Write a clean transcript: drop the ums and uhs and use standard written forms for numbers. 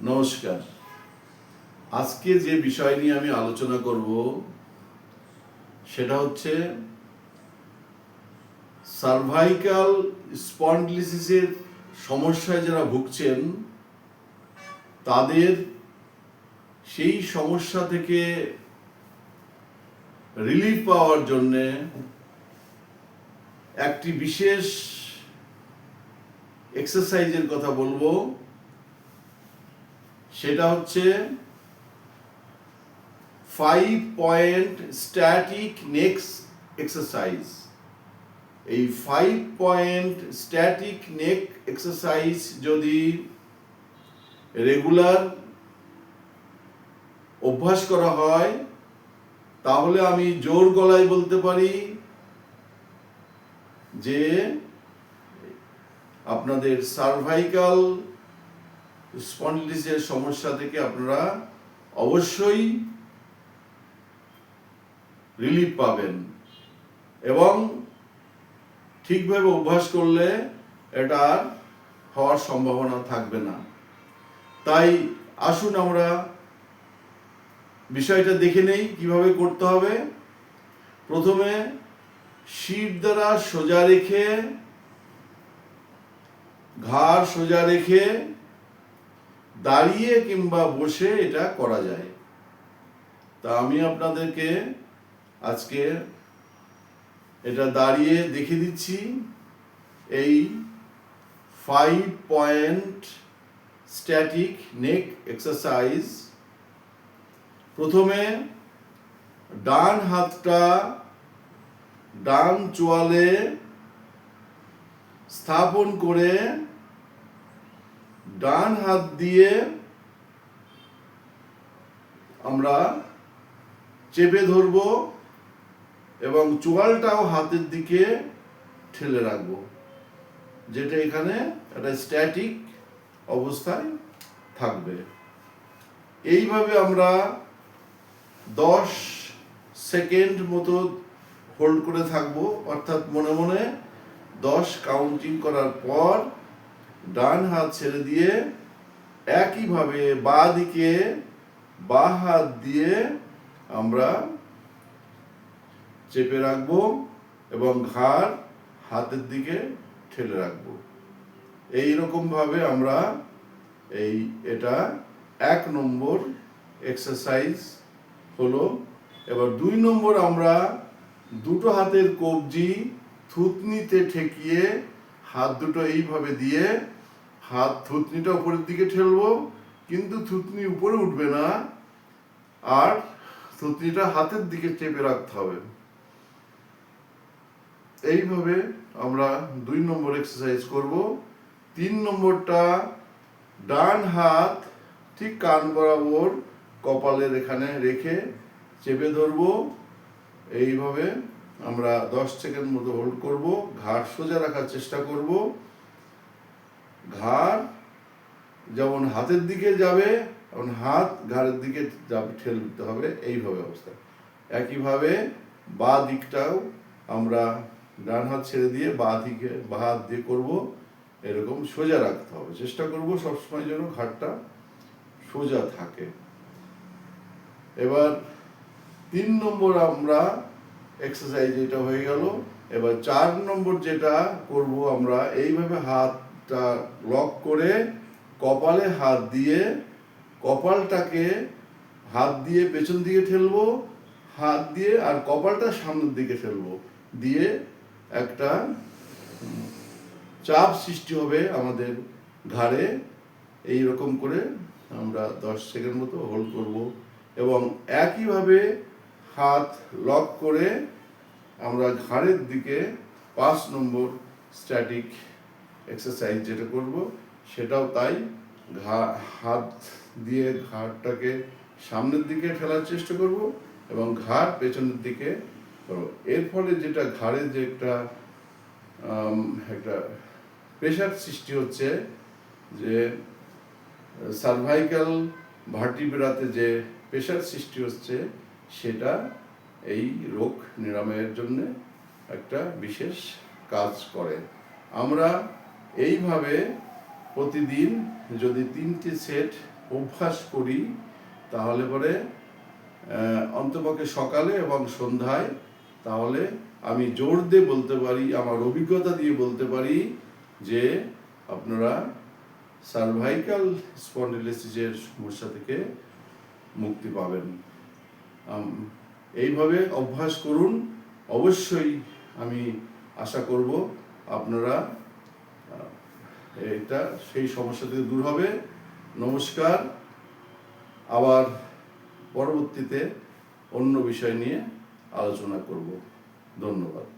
নমস্কার। আজকে যে বিষয় নিয়ে আমি আলোচনা করব সেটা হচ্ছে সার্ভাইকাল স্পন্ডিলিসিসের সমস্যায় যারা ভুগছেন তাদের সেই সমস্যা থেকে রিলিফ পাওয়ার জন্য একটি বিশেষ এক্সারসাইজের কথা বলবো। সেটা হচ্ছে 5 পয়েন্ট স্ট্যাটিক নেক এক্সারসাইজ। এই 5 পয়েন্ট স্ট্যাটিক নেক এক্সারসাইজ যদি রেগুলার অভ্যাস করা হয় তাহলে আমি জোর গলায় বলতে পারি যে আপনাদের সার্ভাইকাল স্পন্ডিলিসের সমস্যা থেকে আপনারা অবশ্যই রিলিফ পাবেন এবং ঠিকভাবে অভ্যাস করলে এটা হওয়ার সম্ভাবনা থাকবে না। তাই আসুন আমরা বিষয়টা দেখে নেই কিভাবে করতে হবে। প্রথমে শির দ্বারা সোজা রেখে, ঘাড় সোজা রেখে দাঁড়িয়ে কিংবা বসে এটা করা যায়। তা আমি আপনাদেরকে আজকে এটা দাঁড়িয়ে দেখিয়ে দিচ্ছি। এই 5 পয়েন্ট স্ট্যাটিক নেক এক্সারসাইজ। প্রথমে ডান হাতটা ডান চোয়ালে স্থাপন করে ডান হাত দিয়ে আমরা চেপে ধরবো এবং চোয়ালটাও হাতের দিকে ঠেলে রাখবো, যেটা এখানে একটা স্ট্যাটিক অবস্থায় থাকবে। এইভাবে আমরা 10 সেকেন্ড মতো হোল্ড করে থাকবো, অর্থাৎ মনে মনে 10 কাউন্টিং করার পর ডান হাত ছেড়ে দিয়ে একইভাবে বাঁ দিকে বাঁ হাত দিয়ে আমরা চেপে রাখবো এবং ঘাড় হাতের দিকে ঠেলে রাখবো। এইরকম ভাবে আমরা এটা 1 নম্বর এক্সারসাইজ হলো। এবার 2 নম্বর, আমরা দুটো হাতের কবজি থুতনিতে ঠেকিয়ে হাত দুটো এইভাবে দিয়ে হাত থুতনিটা উপরের দিকে ঠেলবো, কিন্তু থুতনি উপরে উঠবে না, আর থুতনিটা হাতের দিকে চেপে রাখতে হবে। এইভাবে আমরা 2 নম্বর এক্সারসাইজ করব। 3 নম্বরটা, ডান হাত ঠিক কান বরাবর কপালের এখানে রেখে চেপে ধরবো। এইভাবে আমরা 10 সেকেন্ড মতো হোল্ড করব। ঘাড় সোজা রাখার চেষ্টা করব। ঘাড় যেমন হাতের দিকে যাবে এবং হাত ঘাড়ের দিকে যাবে, ঠেলতে হবে এইভাবে অবস্থা। একইভাবে বাঁ দিকটাও আমরা ডান হাত ছেড়ে দিয়ে বাঁ হাত দিয়ে করব। এরকম সোজা রাখতে হবে, চেষ্টা করব সবসময় যেন ঘাড়টা সোজা থাকে। এবার 3 নম্বর আমরা এক্সারসাইজ এটা হয়ে গেল। এবার 4 নম্বর যেটা করব, আমরা এইভাবে হাতটা লক করে কপালে হাত দিয়ে কপালটাকে হাত দিয়ে পেছন দিকে ঠেলবো, হাত দিয়ে আর কপালটা সামনের দিকে ঠেলবো, দিয়ে একটা চাপ সৃষ্টি হবে আমাদের ঘাড়ে। এই রকম করে আমরা 10 সেকেন্ড মতো হোল্ড করব এবং একইভাবে হাত লক করে আমরা ঘাড়ের দিকে 5 নম্বর স্ট্যাটিক এক্সারসাইজ যেটা করব সেটাও তাই। হাত দিয়ে ঘাড়টাকে সামনের দিকে ঠেলার চেষ্টা করব এবং ঘাড় পেছনের দিকে করব। এর ফলে যেটা ঘাড়ে যে একটা প্রেশার সৃষ্টি হচ্ছে, যে সার্ভাইকাল ভার্টিব্রাতে যে প্রেশার সৃষ্টি হচ্ছে, সেটা এই রোগ নিরাময়ের জন্য একটা বিশেষ কাজ করে। আমরা এইভাবে প্রতিদিন যদি 3টে সেট অভ্যাস করি তাহলে পরে অন্তপক্ষে সকালে এবং সন্ধ্যায়, তাহলে আমি জোর দিয়ে বলতে পারি, আমার অভিজ্ঞতা দিয়ে বলতে পারি যে আপনারা সার্ভাইকাল স্পন্ডিলোলিসিসের সমস্যা থেকে মুক্তি পাবেন। এইভাবে অভ্যাস করুন, অবশ্যই আমি আশা করব আপনারা এটা সেই সমস্যা থেকে দূর হবে। নমস্কার। আবার পরবর্তীতে অন্য বিষয় নিয়ে আলোচনা করব। ধন্যবাদ।